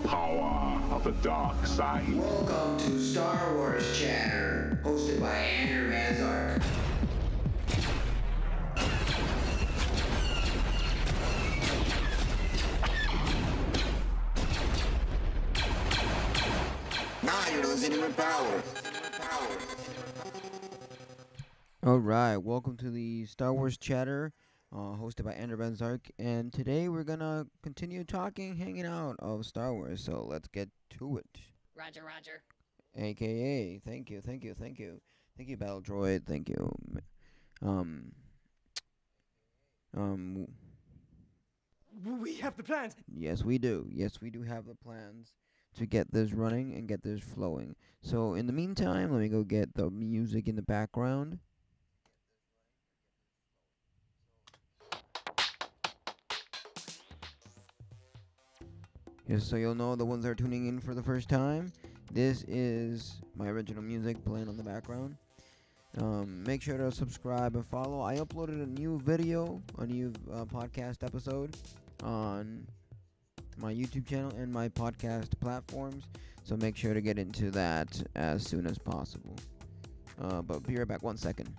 power of the dark side. Welcome to Star Wars Chatter, hosted by Andrew Manzark. Now you're listening with power. Alright, welcome to the Star Wars Chatter, hosted by Andrew Benzark, and today we're gonna continue talking, hanging out of Star Wars, so let's get to it. Roger, Roger. AKA, thank you. Thank you, Battle Droid, thank you. Um, um, We have the plans. yes we do have the plans to get this running and get this flowing. So in the meantime, let me go get the music in the background. Just so you'll know, the ones that are tuning in for the first time, this is my original music playing on the background. Make sure to subscribe and follow. I uploaded a new video, a new podcast episode on my YouTube channel and my podcast platforms, so make sure to get into that as soon as possible. But be right back, 1 second.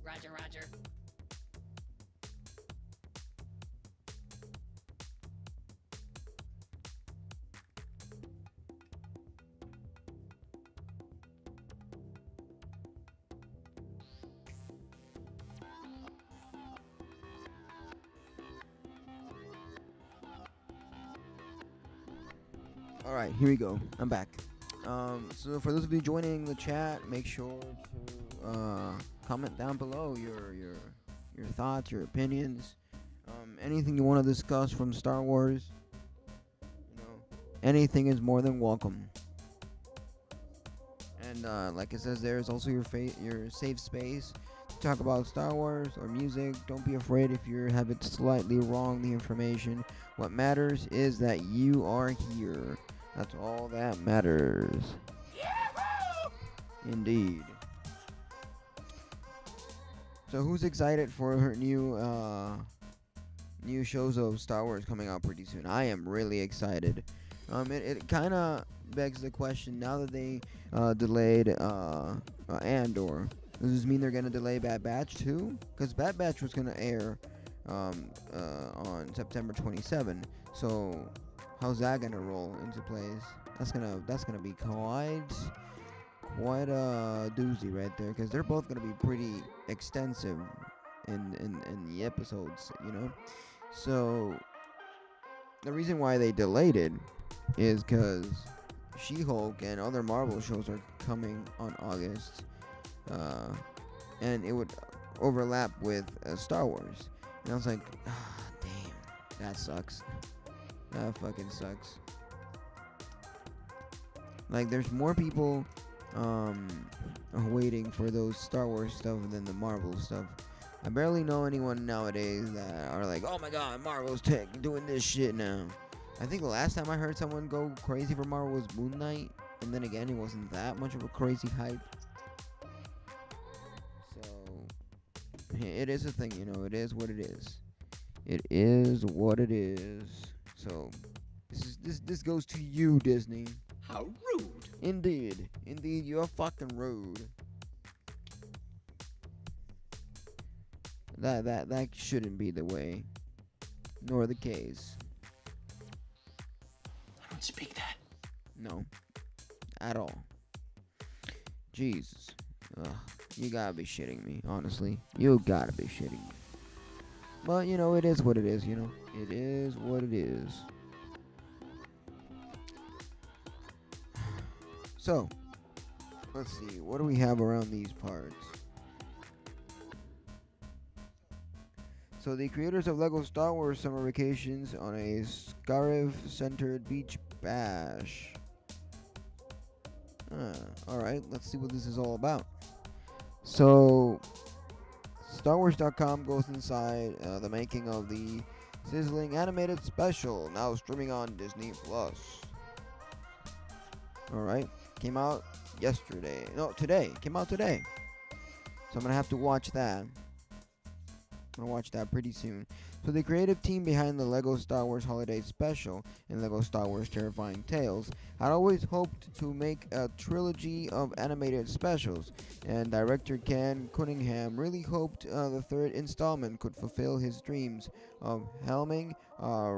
Roger, Roger. Alright, here we go. I'm back. So for those of you joining the chat, make sure to comment down below your thoughts, your opinions, anything you want to discuss from Star Wars. You know, anything is more than welcome. And like it says, there is also your safe space to talk about Star Wars or music. Don't be afraid if you have it slightly wrong, the information. What matters is that you are here. That's all that matters. Yahoo! Indeed. So who's excited for her new shows of Star Wars coming out pretty soon? I am really excited. It kind of begs the question, now that they delayed Andor, does this mean they're going to delay Bad Batch too? Because Bad Batch was going to air on September 27. So how's that gonna roll into place? That's gonna be quite a doozy right there, because they're both gonna be pretty extensive in the episodes, you know. So the reason why they delayed it is because She-Hulk and other Marvel shows are coming on August, and it would overlap with Star Wars. And I was like, damn, that sucks. That fucking sucks. Like, there's more people waiting for those Star Wars stuff than the Marvel stuff. I barely know anyone nowadays that are like, oh my god, Marvel's doing this shit now. I think the last time I heard someone go crazy for Marvel was Moon Knight, and then again, it wasn't that much of a crazy hype. So it is a thing, you know. It is what it is. It is what it is. So this goes to you, Disney. How rude. Indeed, you're fucking rude. That shouldn't be the way, nor the case. I don't speak that. No, at all. Jesus, you gotta be shitting me. Honestly, you gotta be shitting me. But you know, it is what it is. You know, it is what it is. So, let's see. What do we have around these parts? So, the creators of LEGO Star Wars Summer Vacations on a Scarif-centered beach bash. Alright, let's see what this is all about. So, StarWars.com goes inside the making of the sizzling animated special, now streaming on Disney+. Alright, came out yesterday. No, today. Came out today. So I'm going to have to watch that. I'll watch that pretty soon. So the creative team behind the LEGO Star Wars Holiday Special and LEGO Star Wars Terrifying Tales had always hoped to make a trilogy of animated specials, and director Ken Cunningham really hoped the third installment could fulfill his dreams of helming a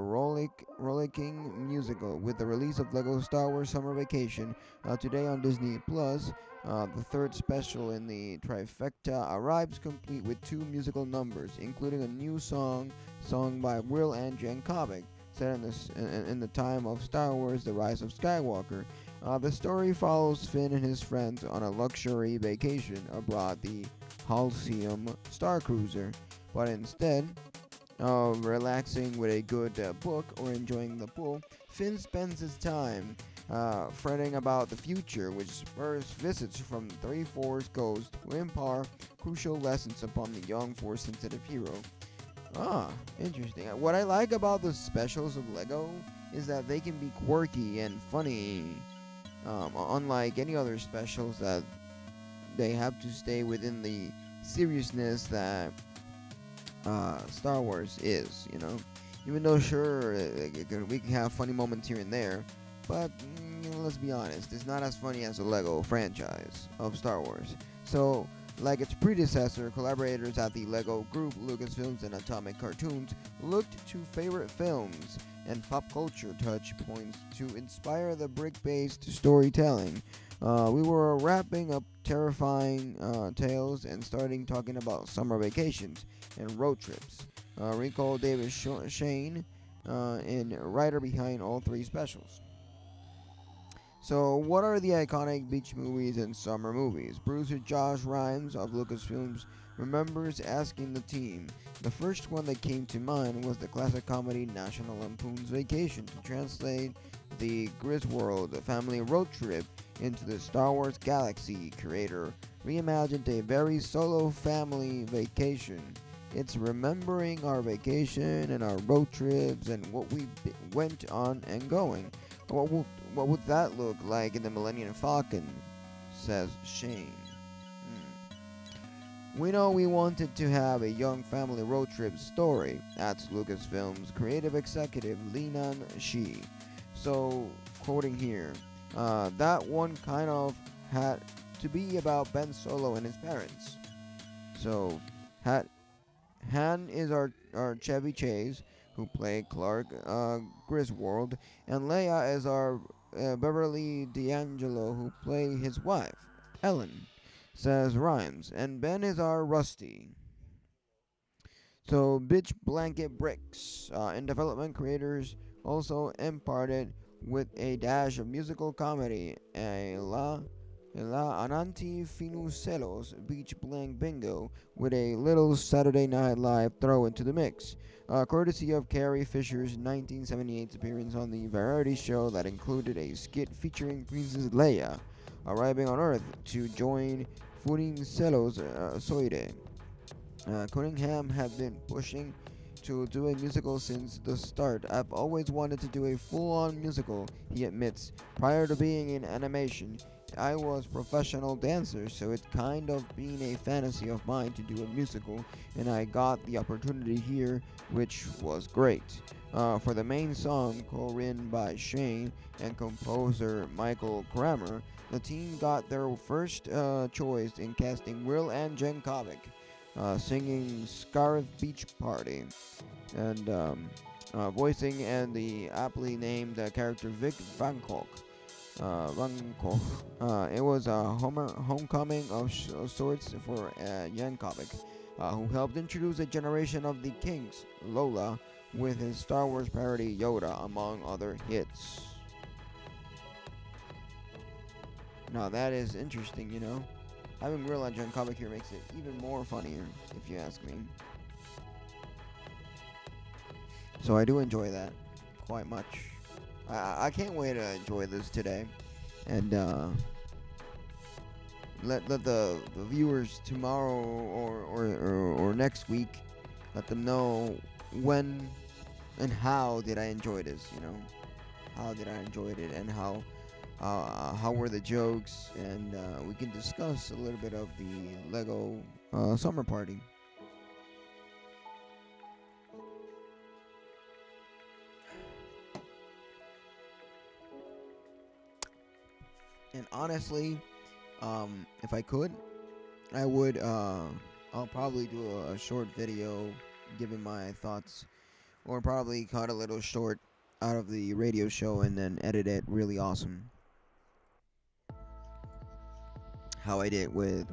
rollicking musical. With the release of LEGO Star Wars Summer Vacation today on Disney Plus, the third special in the trifecta arrives complete with two musical numbers, including a new song sung by Will and Jankovic, set in the time of Star Wars The Rise of Skywalker. The story follows Finn and his friends on a luxury vacation aboard the Halcyon Star Cruiser, but instead of relaxing with a good book or enjoying the pool, Finn spends his time fretting about the future, which spurs visits from Three Force Ghost who impart crucial lessons upon the young Force-sensitive hero. Ah, interesting. What I like about the specials of LEGO is that they can be quirky and funny, unlike any other specials that they have to stay within the seriousness that Star Wars is, you know. Even though, sure, we can have funny moments here and there, but let's be honest, it's not as funny as the LEGO franchise of Star Wars. So, like its predecessor, collaborators at the LEGO Group, Lucasfilms, and Atomic Cartoons looked to favorite films and pop culture touch points to inspire the brick-based storytelling. We were wrapping up terrifying tales and starting talking about summer vacations and road trips. Recall David Shane and writer behind all three specials. So, what are the iconic beach movies and summer movies? Producer Josh Rhimes of Lucasfilms remembers asking the team. The first one that came to mind was the classic comedy National Lampoon's Vacation, to translate the Griswold family road trip into the Star Wars galaxy. Creator reimagined a very solo family vacation. It's remembering our vacation and our road trips and what we went on and going. What would that look like in the Millennium Falcon? Says Shane. We know we wanted to have a young family road trip story. That's Lucasfilm's creative executive Linan Shi. So, quoting here, that one kind of had to be about Ben Solo and his parents. So, Han is our Chevy Chase, who played Clark Griswold, and Leia is our Beverly D'Angelo, who played his wife, Ellen, says Rhymes, and Ben is our Rusty. So, Bitch Blanket Bricks, in development, creators also imparted with a dash of musical comedy, La Ananti Finucelos Beach Blank Bingo, with a little Saturday Night Live throw into the mix, courtesy of Carrie Fisher's 1978 appearance on the variety show that included a skit featuring Princess Leia arriving on Earth to join Funicelos Soide. Cunningham had been pushing to do a musical since the start. I've always wanted to do a full-on musical, he admits. Prior to being in animation, I was professional dancer, so it kind of been a fantasy of mine to do a musical, and I got the opportunity here, which was great. For the main song, co-written by Shane and composer Michael Kramer, the team got their first choice in casting Will and Jankovic, singing Scarif Beach Party, and voicing and the aptly named character Vic Vankoch. It was a homecoming of sorts for Yankovic, who helped introduce a generation of the Kings, Lola, with his Star Wars parody Yoda, among other hits. Now that is interesting, you know. Having Will and Jankovic here makes it even more funnier, if you ask me. So I do enjoy that quite much. I can't wait to enjoy this today, and let the viewers tomorrow or next week, let them know when and how did I enjoy this. You know, how did I enjoy it, and how were the jokes, and we can discuss a little bit of the Lego summer party. And honestly, if I could, I would. I'll probably do a short video giving my thoughts, or probably cut a little short out of the radio show and then edit it really awesome. How I did with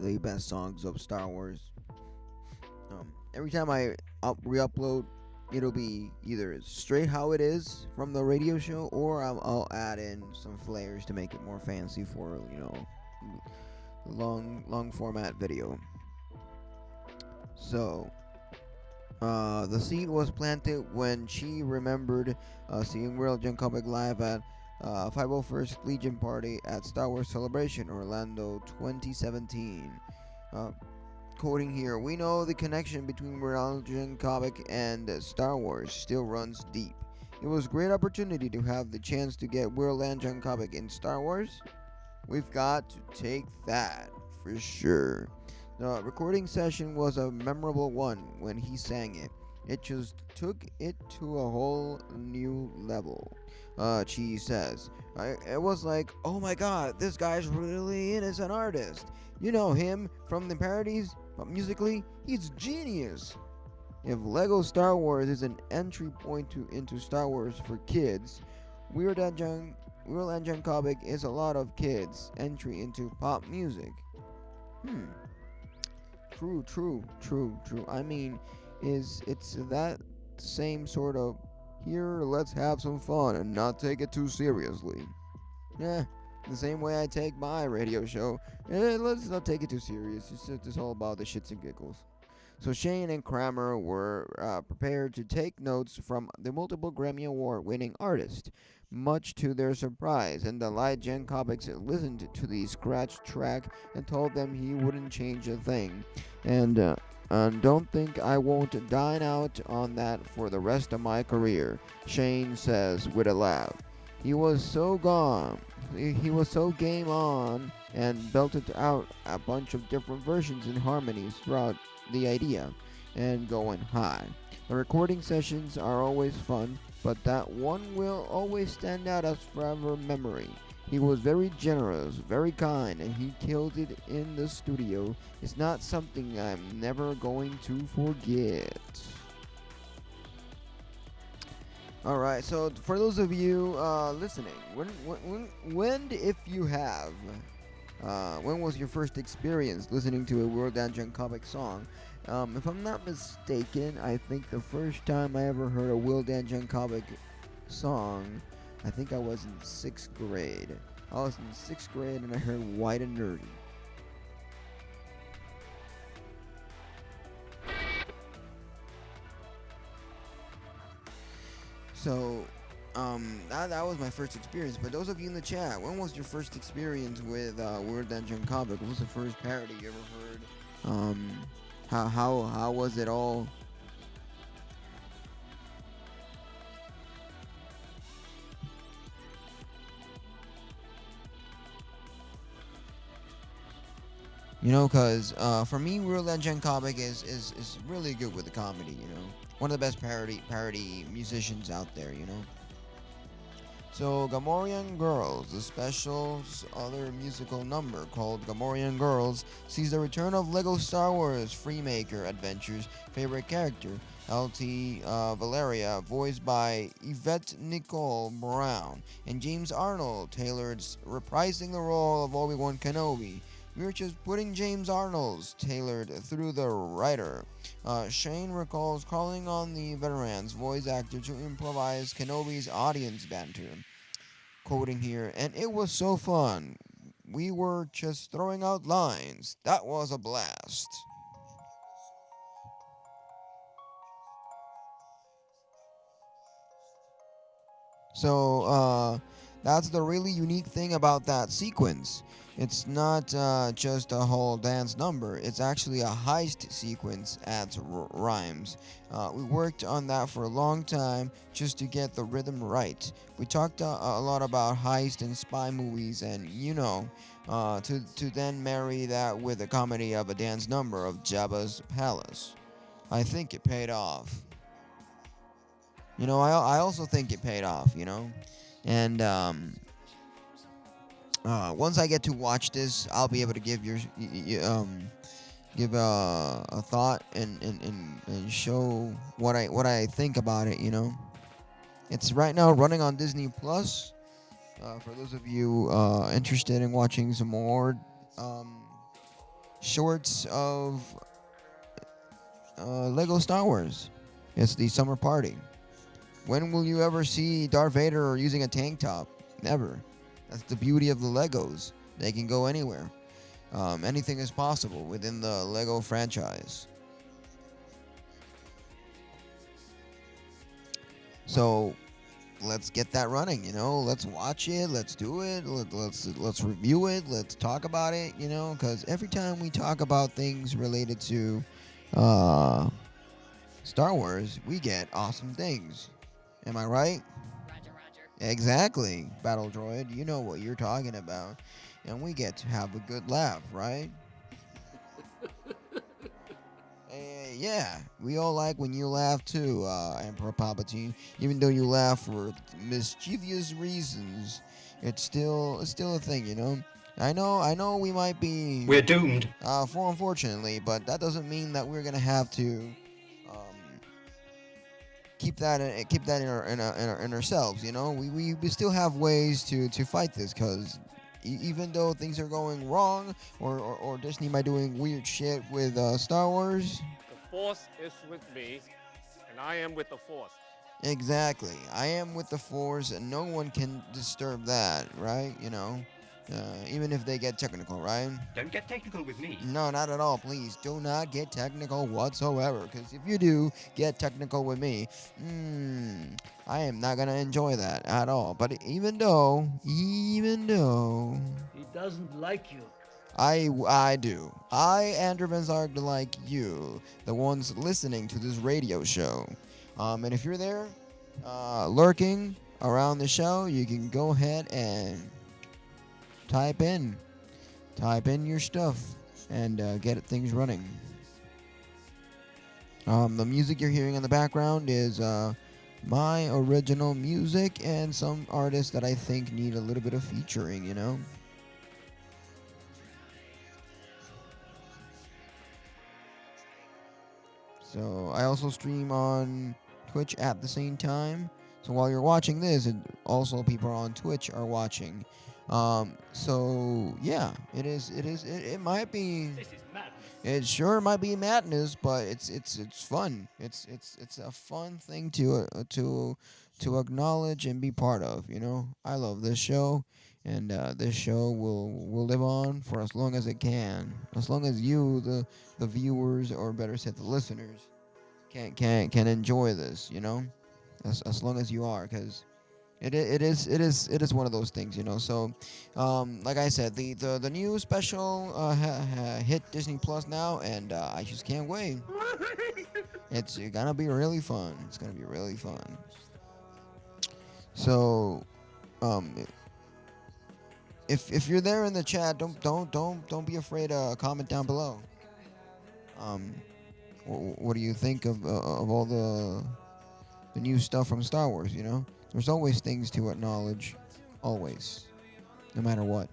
the best songs of Star Wars. Every time I re-upload, it'll be either straight how it is from the radio show, or I'll add in some flares to make it more fancy for long format video. So the seed was planted when she remembered seeing World Gen Comic live at 501st Legion Party at Star Wars Celebration Orlando 2017. Quoting here, "We know the connection between World Gen Comic and Star Wars still runs deep. It was a great opportunity to have the chance to get World Gen Comic in Star Wars. We've got to take that for sure." The recording session was a memorable one when he sang it. It just took it to a whole new level. Chi says, "It was like, oh my god, this guy's really is an artist. You know him from the parodies, but musically, he's genius." If Lego Star Wars is an entry point into Star Wars for kids, Weird Engine Comic is a lot of kids' entry into pop music. True. I mean, it's that same sort of, here, let's have some fun and not take it too seriously. The same way I take my radio show. Let's not take it too serious. It's all about the shits and giggles. So Shane and Kramer were prepared to take notes from the multiple Grammy Award-winning artist. Much to their surprise and delight, Jen Comics listened to the scratch track and told them he wouldn't change a thing. And don't think I won't dine out on that for the rest of my career, Shane says with a laugh. He was so game on and belted out a bunch of different versions and harmonies throughout the idea and going high. The recording sessions are always fun, but that one will always stand out as forever memory. He was very generous, very kind, and he killed it in the studio. It's not something I'm never going to forget. Alright, so for those of you listening, when if you have, when was your first experience listening to a World Engine Comic song? If I'm not mistaken, I think the first time I ever heard a World Engine Comic song, I think I was in 6th grade. I was in 6th grade and I heard White and Nerdy. So, that was my first experience. But those of you in the chat, when was your first experience with World Engine Comic? What was the first parody you ever heard? How was it all? You know, cause for me, World Engine Comic is really good with the comedy. You know, one of the best parody musicians out there. You know. So Gamorrean Girls, the special other musical number called Gamorrean Girls, sees the return of Lego Star Wars Freemaker Adventures' favorite character, LT Valeria, voiced by Yvette Nicole Brown, and James Arnold, tailored reprising the role of Obi-Wan Kenobi. We're just putting James Arnold's tailored through the writer. Shane recalls calling on the veteran's voice actor to improvise Kenobi's audience banter. Quoting here, "And it was so fun. We were just throwing out lines. That was a blast." So, that's the really unique thing about that sequence. It's not just a whole dance number. It's actually a heist sequence, adds Rhymes. We worked on that for a long time just to get the rhythm right. We talked a lot about heist and spy movies, and to then marry that with the comedy of a dance number of Jabba's Palace. I think it paid off. I also think it paid off, and once I get to watch this, I'll be able to give give a thought and show what I think about it. It's right now running on Disney Plus. For those of you interested in watching some more shorts of Lego Star Wars, it's the summer party. When will you ever see Darth Vader using a tank top? Never. That's the beauty of the Legos. They can go anywhere. Anything is possible within the Lego franchise. So let's get that running. Let's watch it. Let's do it. Let's review it. Let's talk about it. Because every time we talk about things related to Star Wars, we get awesome things. Am I right? Roger, Roger. Exactly, Battle Droid. You know what you're talking about. And we get to have a good laugh, right? Yeah, we all like when you laugh too, Emperor Palpatine. Even though you laugh for mischievous reasons, it's still a thing. I know we might be We're doomed. for unfortunately, but that doesn't mean that we're gonna have to keep that in ourselves. We still have ways to fight this, because even though things are going wrong, or Disney might doing weird shit with Star Wars. The Force is with me, and I am with the Force. Exactly, I am with the Force, and no one can disturb that, right? Even if they get technical, right? Don't get technical with me. No, not at all. Please do not get technical whatsoever. Because if you do get technical with me, I am not gonna enjoy that at all. But even though He doesn't like you. I do, Andrew Benzarg, like you, the ones listening to this radio show, and if you're there, lurking around the show, you can go ahead and type in your stuff and get things running. The music you're hearing in the background is my original music and some artists that I think need a little bit of featuring. So I also stream on Twitch at the same time. So while you're watching this, also people on Twitch are watching. So yeah, it might be. This is madness. It sure might be madness, but it's fun. It's a fun thing to acknowledge and be part of. I love this show, and this show will live on for as long as it can, as long as you, the viewers, or better said, the listeners, can enjoy this. As long as you are, because it is one of those things. So like I said, the new special hit Disney Plus now, and I just can't wait. It's gonna be really fun. It's gonna be really fun. So if you're there in the chat, don't be afraid to comment down below. What do you think of all the new stuff from Star Wars? There's always things to acknowledge, always, no matter what.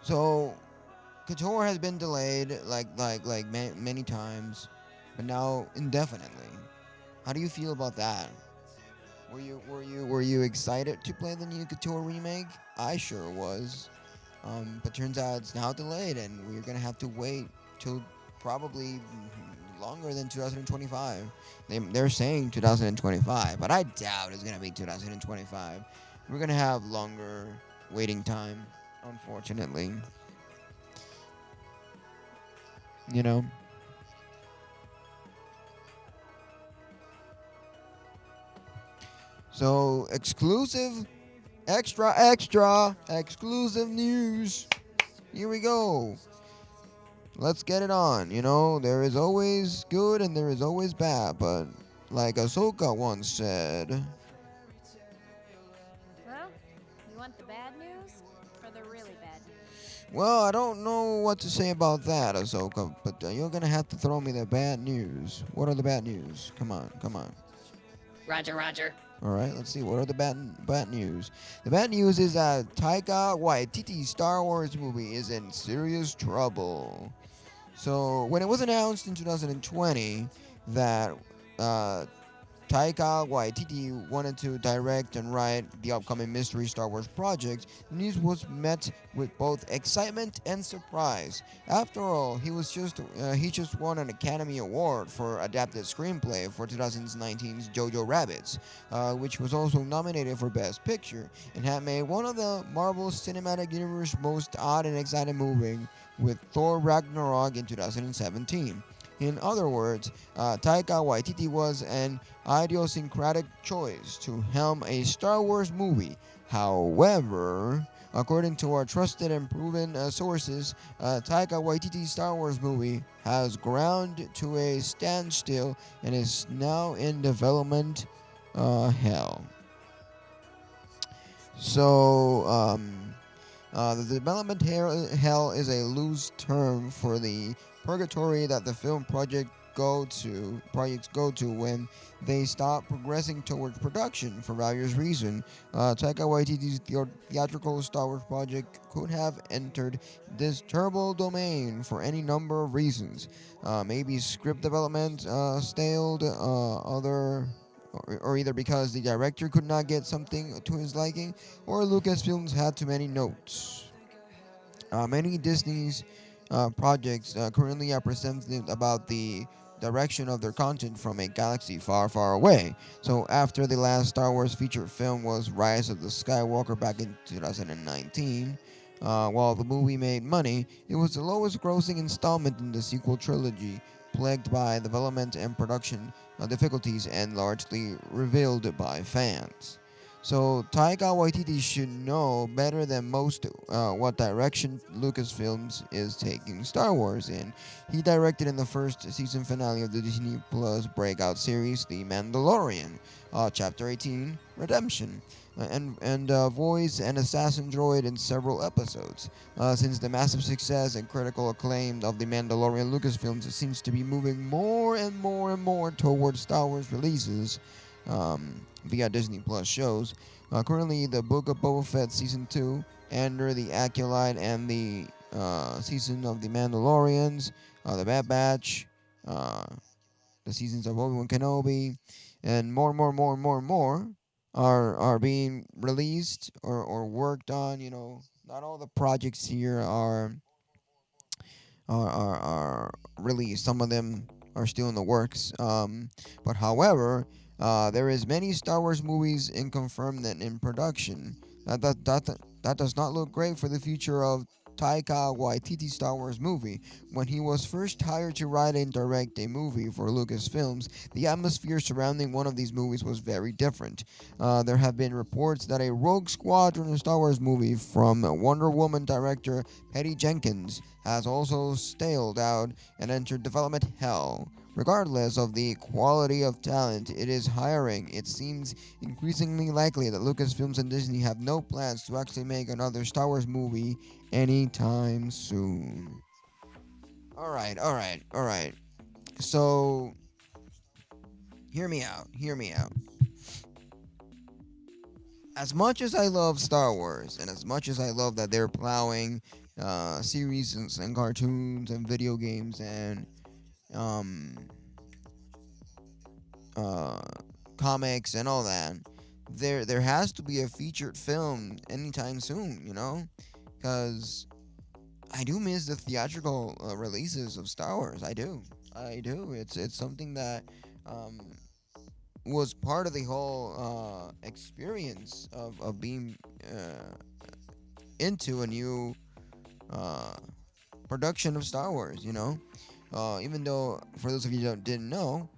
So, Couture has been delayed many times, but now indefinitely. How do you feel about that? Were you excited to play the new Couture remake? I sure was. But turns out it's now delayed, and we're gonna have to wait till probably longer than 2025. They're saying 2025, but I doubt it's gonna be 2025. We're gonna have longer waiting time, unfortunately. So exclusive. Extra, exclusive news. Here we go. Let's get it on. There is always good and there is always bad, but like Ahsoka once said. Well, you want the bad news? for the really bad news. Well, I don't know what to say about that, Ahsoka, but you're gonna have to throw me the bad news. What are the bad news? Come on, come on. Roger, Roger. All right, let's see. What are the bad news? The bad news is that Taika Waititi's Star Wars movie is in serious trouble. So when it was announced in 2020 that uh, Taika Waititi wanted to direct and write the upcoming mystery Star Wars project, the news was met with both excitement and surprise. After all, he just won an Academy Award for adapted screenplay for 2019's Jojo Rabbits, which was also nominated for Best Picture, and had made one of the Marvel Cinematic Universe most odd and exciting movie with Thor Ragnarok in 2017. In other words, Taika Waititi was an idiosyncratic choice to helm a Star Wars movie. However, according to our trusted and proven sources, Taika Waititi's Star Wars movie has ground to a standstill and is now in development hell. So, the development hell is a loose term for the purgatory that the film projects go to when they stop progressing towards production for various reasons. Taika Waititi's theatrical Star Wars project could have entered this terrible domain for any number of reasons. Maybe script development staled, or either because the director could not get something to his liking, or Lucasfilms had too many notes. Many Disney's projects currently are presented about the direction of their content from a galaxy far, far away. So after the last Star Wars feature film was Rise of the Skywalker back in 2019, while the movie made money, it was the lowest grossing installment in the sequel trilogy, plagued by development and production difficulties and largely revealed by fans. So Taika Waititi should know better than most what direction Lucasfilms is taking Star Wars in. He directed in the first season finale of the Disney Plus breakout series, The Mandalorian, Chapter 18, Redemption, and voiced an assassin droid in several episodes. Since the massive success and critical acclaim of The Mandalorian, Lucasfilms seems to be moving more and more and more towards Star Wars releases via Disney Plus shows. Currently, the Book of Boba Fett Season 2, Ender the Acolyte, and the season of The Mandalorians, The Bad Batch, the seasons of Obi-Wan Kenobi, and more are being released or worked on. You know, not all the projects here are released. Some of them are still in the works. But however, there is many Star Wars movies in confirmed and in production. That does not look great for the future of Taika Waititi's Star Wars movie. When he was first hired to write and direct a movie for Lucasfilms, the atmosphere surrounding one of these movies was very different. There have been reports that a Rogue Squadron Star Wars movie from Wonder Woman director Patty Jenkins has also staled out and entered development hell. Regardless of the quality of talent it is hiring, it seems increasingly likely that Lucasfilms and Disney have no plans to actually make another Star Wars movie anytime soon. Alright. So, hear me out. As much as I love Star Wars, and as much as I love that they're plowing series and cartoons and video games and um, uh, comics and all that, there has to be a featured film anytime soon, you know, because I do miss the theatrical releases of Star Wars. I do. It's something that was part of the whole experience of being into a new uh, production of Star Wars. You know, even though for those of you that didn't know,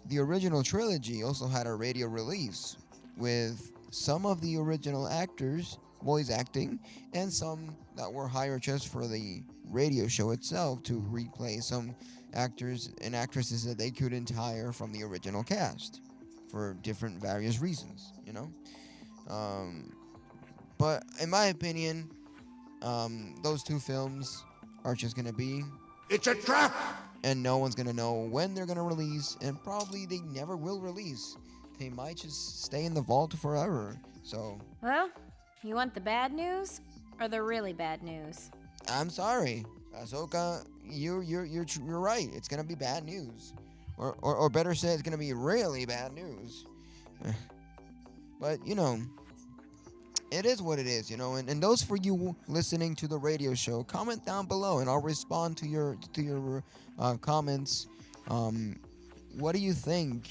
the original trilogy also had a radio release with some of the original actors voice acting and some that were hired just for the radio show itself to replay some actors and actresses that they couldn't hire from the original cast for different various reasons, you know. But in my opinion, those two films are just gonna be, It's a trap! and no one's gonna know when they're gonna release, and probably they never will release. They might just stay in the vault forever. So Well, you want the bad news or the really bad news? I'm sorry, Ahsoka. You're right. It's gonna be bad news, or better said, it's gonna be really bad news. But you know, it is what it is, you know. And those for you listening to the radio show, comment down below, and I'll respond to your comments. What do you think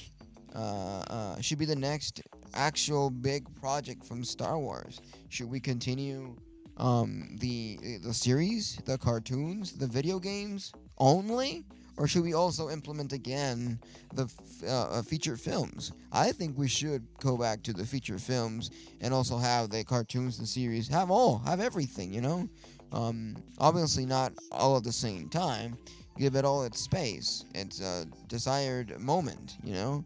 should be the next actual big project from Star Wars? Should we continue the series, the cartoons, the video games only? Or should we also implement again the feature films? I think we should go back to the feature films and also have the cartoons, the series, have everything, you know? Obviously not all at the same time. Give it all its space, its desired moment, you know?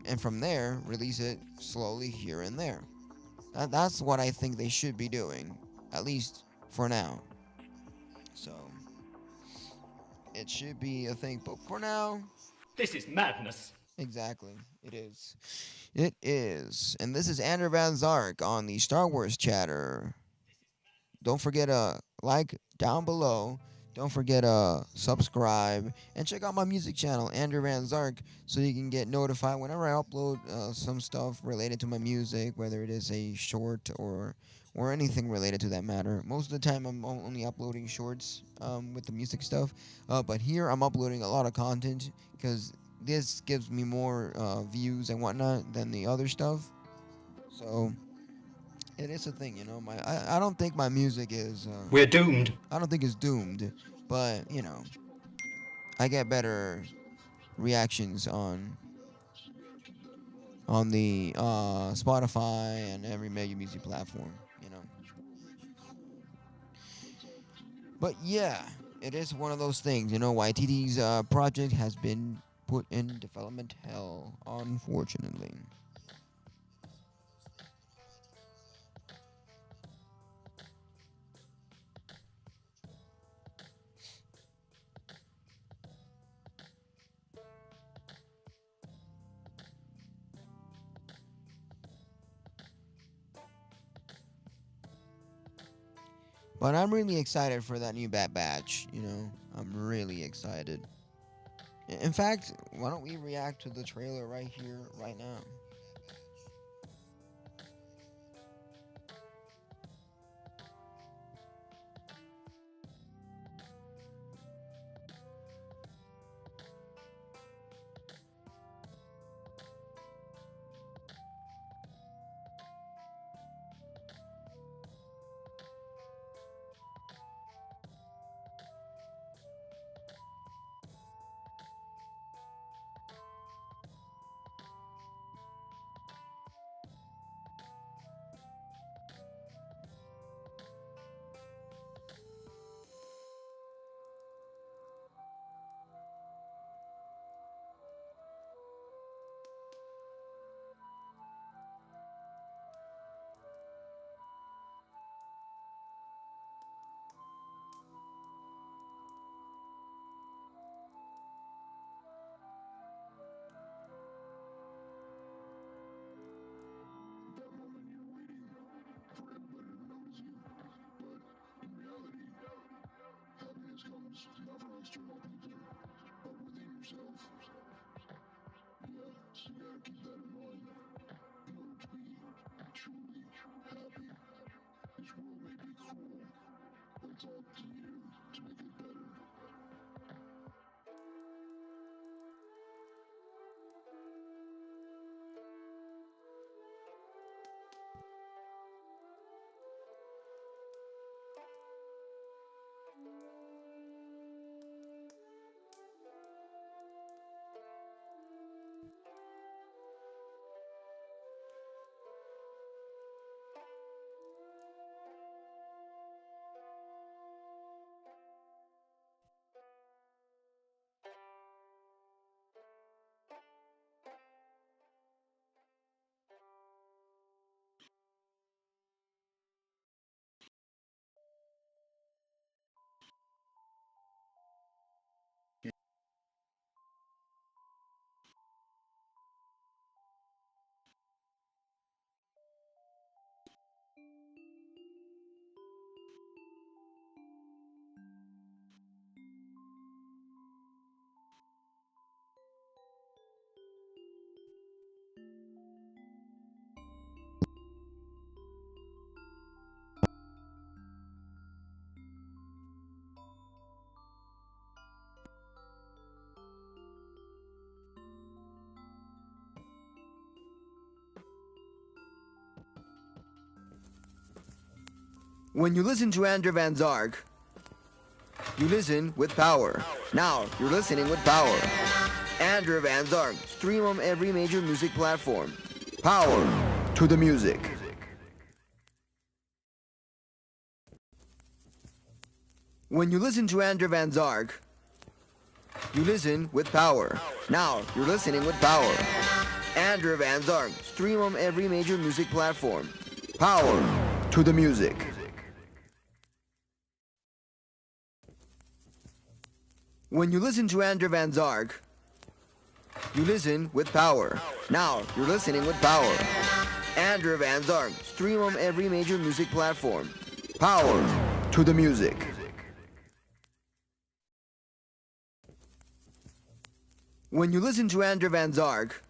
And from there, release it slowly here and there. That's what I think they should be doing, at least for now. So it should be a thing, but for now, This is madness. exactly, it is. It is. And this is Andrew Van Zark on the Star Wars Chatter. Don't forget to like down below. Don't forget to subscribe and check out my music channel, Andrew Van Zark, so you can get notified whenever I upload some stuff related to my music, whether it is a short or anything related to that matter. Most of the time, I'm only uploading shorts with the music stuff, but here I'm uploading a lot of content because this gives me more views and whatnot than the other stuff. So it is a thing, you know. I don't think my music is. We're doomed. I don't think it's doomed, but you know, I get better reactions on the Spotify and every major music platform, you know. But yeah, it is one of those things, you know. YTT's project has been put in development hell, unfortunately. But I'm really excited for that new Bad Batch, you know. I'm really excited. In fact, why don't we react to the trailer right here, right now? When you listen to Andrew Van Zark, you listen with power. Now you're listening with power. Andrew Van Zark, stream on every major music platform. Power to the music. When you listen to Andrew Van Zark, you listen with power. Now you're listening with power. Andrew Van Zark, stream on every major music platform. Power to the music. When you listen to Andrew Van Zark, you listen with power. Now you're listening with power. Andrew Van Zark, stream on every major music platform. Power to the music. When you listen to Andrew Van Zark,